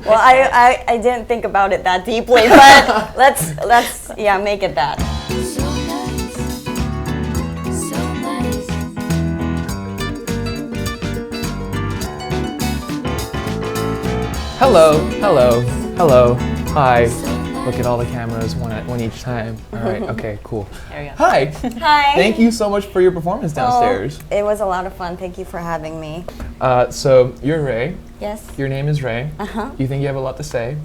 Well, I didn't think about it that deeply, but let's make it that. Hello. Hi. Look at all the cameras, one each time. All right, okay, cool. There we go. Hi. Hi. Thank you so much for your performance downstairs. It was a lot of fun. Thank you for having me. So you're Ray. Yes. Your name is Ray. Uh-huh. You think you have a lot to say?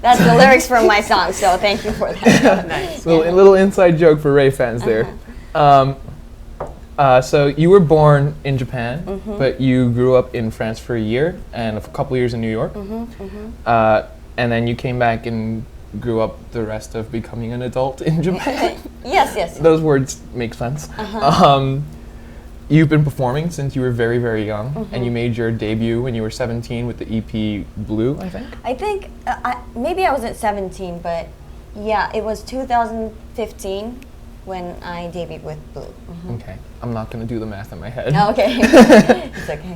That's the lyrics from my song, so thank you for that. Nice. A little inside joke for Ray fans there. So you were born in Japan, but you grew up in France for a year and a couple years in New York. And then you came back and grew up the rest of becoming an adult in Japan. Yes. Those words make sense. You've been performing since you were very, very young, and you made your debut when you were 17 with the EP Blue, I think? I think, maybe I wasn't 17, but yeah, it was 2015 when I debuted with Blue. Okay, I'm not going to do the math in my head. Oh, okay. It's okay.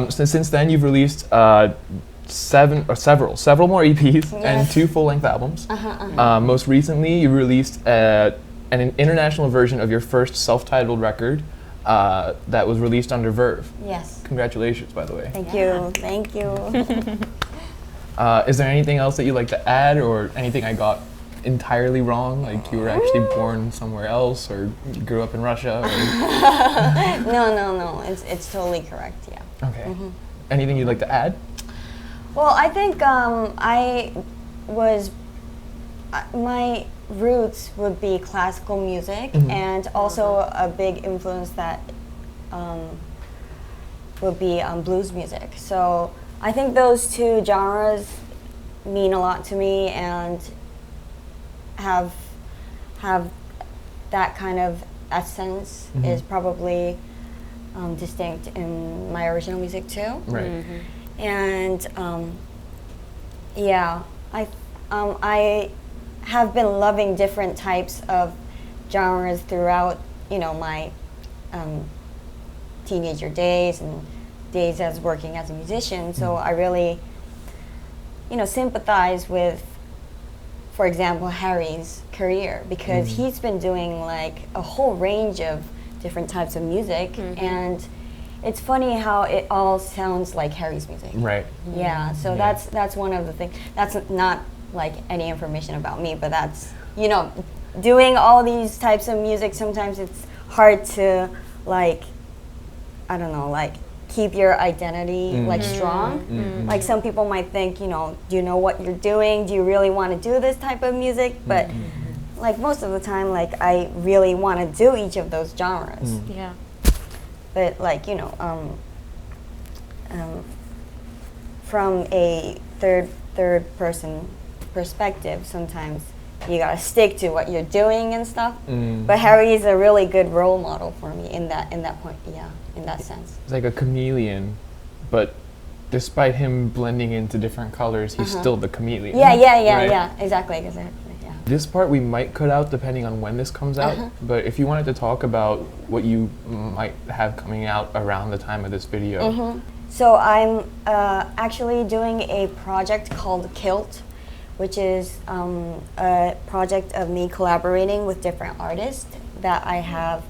So since then, you've released several more EPs and 2 full-length albums. Most recently, you released an international version of your first self-titled record that was released under Verve. Yes. Congratulations, by the way. Thank you. Is there anything else that you'd like to add, or anything I got entirely wrong? Like you were actually born somewhere else, or you grew up in Russia? Or No. It's totally correct. Yeah. Okay. Anything you'd like to add? Well, I think my roots would be classical music, and also a big influence that would be blues music. So I think those 2 genres mean a lot to me, and have that kind of essence is probably distinct in my original music too. Right. And I have been loving different types of genres throughout, my teenager days and days as working as a musician. So I really, sympathize with, for example, Harry's career, because he's been doing like a whole range of different types of music, and it's funny how it all sounds like Harry's music. Right. Yeah, so that's one of the things. That's not like any information about me, but that's, doing all these types of music, sometimes it's hard to keep your identity strong. Like some people might think, do you know what you're doing? Do you really want to do this type of music? But like most of the time, like I really want to do each of those genres. Yeah. But like, from a third person perspective, sometimes you gotta stick to what you're doing and stuff. But Harry is a really good role model for me in that point. Yeah, in that sense. It's like a chameleon, but despite him blending into different colors, he's still the chameleon. Yeah. Exactly. Yeah. This part we might cut out depending on when this comes out, but if you wanted to talk about what you might have coming out around the time of this video. So I'm actually doing a project called Kilt, which is a project of me collaborating with different artists that I have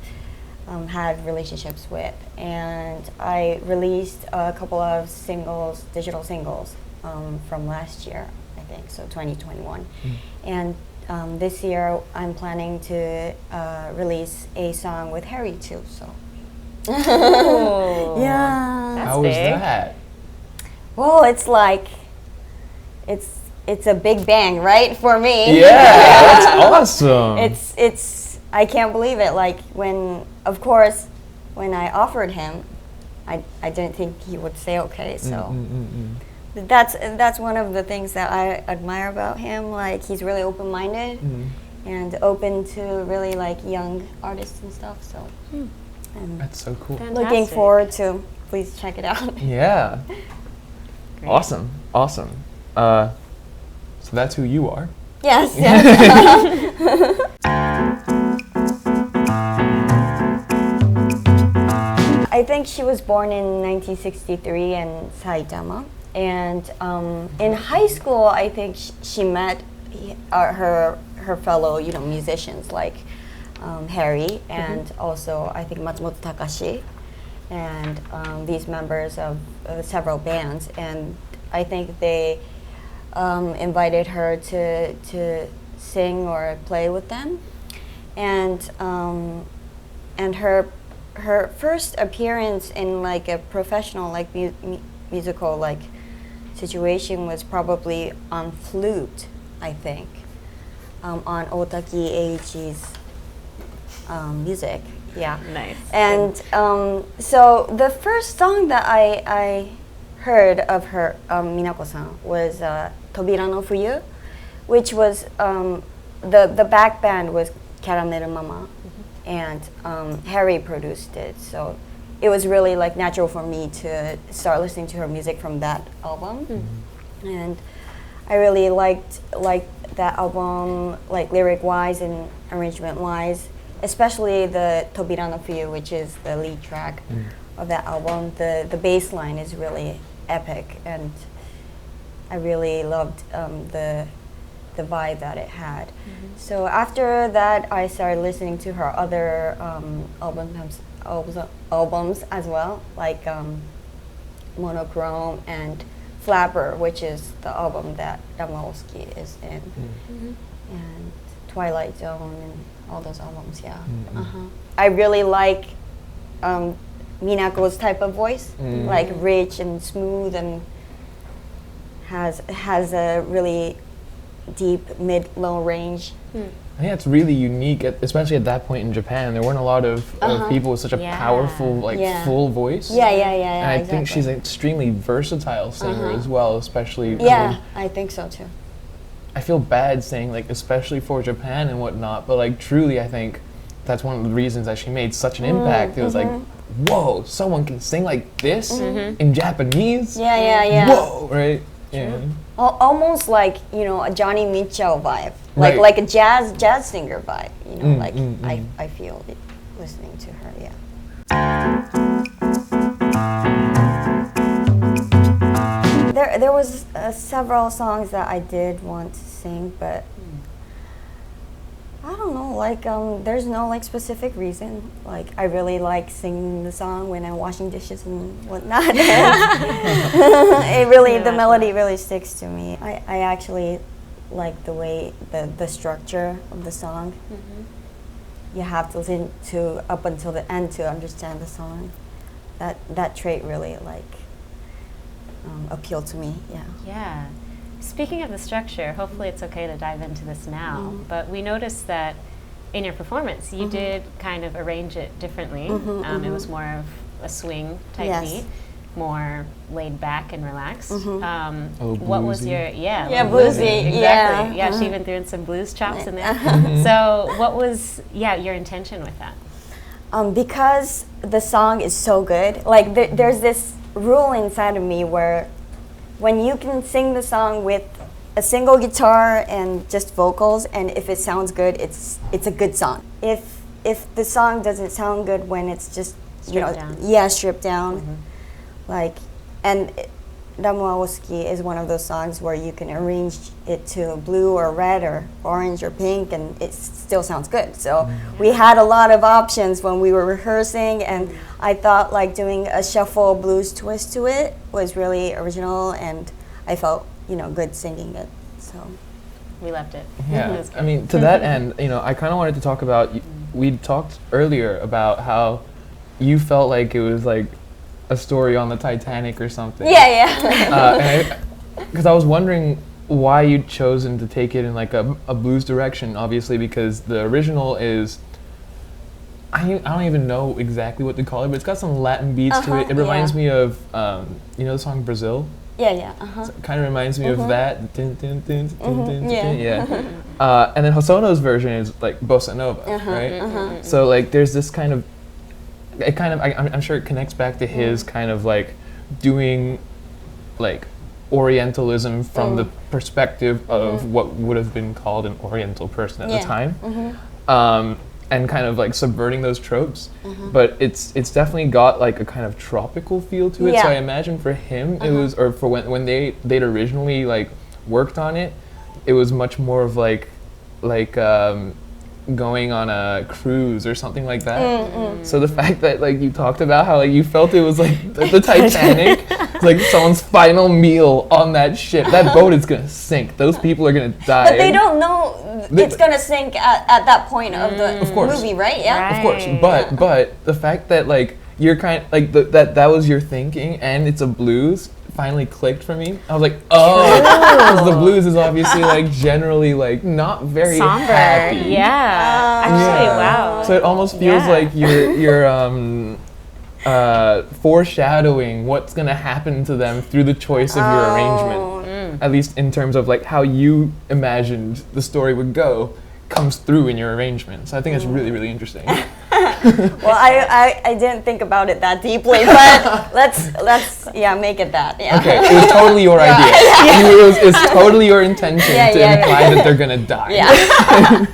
had relationships with. And I released a couple of digital singles from last year, I think, so 2021. And this year I'm planning to release a song with Harry too, so. Yeah. That's How was big. that? Well, it's like, it's a big bang, right, for me. Yeah, that's awesome. It's I can't believe it. Like when I offered him, I didn't think he would say okay. So that's one of the things that I admire about him. Like he's really open-minded and open to really like young artists and stuff. So That's so cool. Fantastic. looking forward to. Please check it out. Yeah. Great. Awesome. So that's who you are. Yes. I think she was born in 1963 in Saitama. And in high school, I think she met her fellow, musicians like Harry and also I think Matsumoto Takashi and these members of several bands. And I think they invited her to sing or play with them. And her first appearance in like a professional like musical like situation was probably on flute, I think, on Otaki Eiichi's music. Yeah. Nice. And so the first song that I heard of her, Minako-san, was Tobira no Fuyu, which was the back band was Caramel Mama, and Harry produced it. So it was really like natural for me to start listening to her music from that album, and I really liked that album, like lyric wise and arrangement wise, especially the Tobira no Fuyu, which is the lead track of that album. The bass line is really epic, and I really loved the vibe that it had. So after that, I started listening to her other albums as well, like Monochrome and Flapper, which is the album that Rum Wa Osuki is in, and Twilight Zone and all those albums. Yeah. I really like Minako's type of voice, like rich and smooth, and has a really deep mid-low range. I think that's really unique, especially at that point in Japan. There weren't a lot of people with such a powerful, full voice. Yeah. And I exactly. think she's an extremely versatile singer as well, especially. Yeah, I think so too. I feel bad saying like especially for Japan and whatnot, but like truly I think that's one of the reasons that she made such an impact. It was like, whoa, someone can sing like this in Japanese? Yeah. Whoa, right? Yeah. Almost like, a Johnny Mitchell vibe. Right. Like a jazz singer vibe, I feel it listening to her, yeah. There was several songs that I did want to sing, but I don't know, like there's no like specific reason. Like I really like singing the song when I'm washing dishes and whatnot. The melody really sticks to me. I actually like the way the structure of the song. You have to listen to up until the end to understand the song. That trait really appealed to me. Yeah. Speaking of the structure, hopefully it's okay to dive into this now, but we noticed that in your performance, you did kind of arrange it differently. It was more of a swing type beat, more laid back and relaxed. What was your, bluesy, exactly. Yeah, she even threw in some blues chops in there. So what was, your intention with that? Because the song is so good, like there's this rule inside of me where when you can sing the song with a single guitar and just vocals, and if it sounds good, it's a good song. If the song doesn't sound good when it's just stripped down, like, and Rum Wa Osuki is one of those songs where you can arrange it to blue or red or orange or pink, and it still sounds good. So we had a lot of options when we were rehearsing, and I thought like doing a shuffle blues twist to it was really original, and I felt good singing it. So we loved it. Yeah, I mean, to that end, I kind of wanted to talk about. We talked earlier about how you felt like it was like a story on the Titanic or something. Yeah. Because I was wondering why you'd chosen to take it in like a blues direction. Obviously, because the original is. I don't even know exactly what to call it, but it's got some Latin beats to it. It reminds me of, the song Brazil? Yeah. So it kind of reminds me of that. Dun, dun, dun, dun, dun, dun, yeah. And then Hosono's version is like bossa nova, right? So like there's this kind of, I'm sure it connects back to his kind of like doing like Orientalism from the perspective of what would have been called an Oriental person at the time. and kind of like subverting those tropes. But it's definitely got like a kind of tropical feel to it. So I imagine for him it was, or for when they'd originally like worked on it, it was much more of like going on a cruise or something like that. So the fact that like you talked about how like you felt it was like the Titanic, like someone's final meal on that ship. That boat is gonna sink. Those people are gonna die. But they don't know it's gonna sink at that point of the movie, right? Yeah. Of course, but the fact that like you're kind of, like that was your thinking, and it's a blues, finally clicked for me. I was like, oh, because the blues is obviously like generally like not very somber. happy. Yeah. Actually, wow. So it almost feels like you're foreshadowing what's gonna happen to them through the choice of your arrangement. At least in terms of like how you imagined the story would go, comes through in your arrangement. So I think it's really, really interesting. Well, I didn't think about it that deeply, but let's make it that. Yeah. Okay, it was totally your idea. It's totally your intention to imply that they're gonna die. Yeah.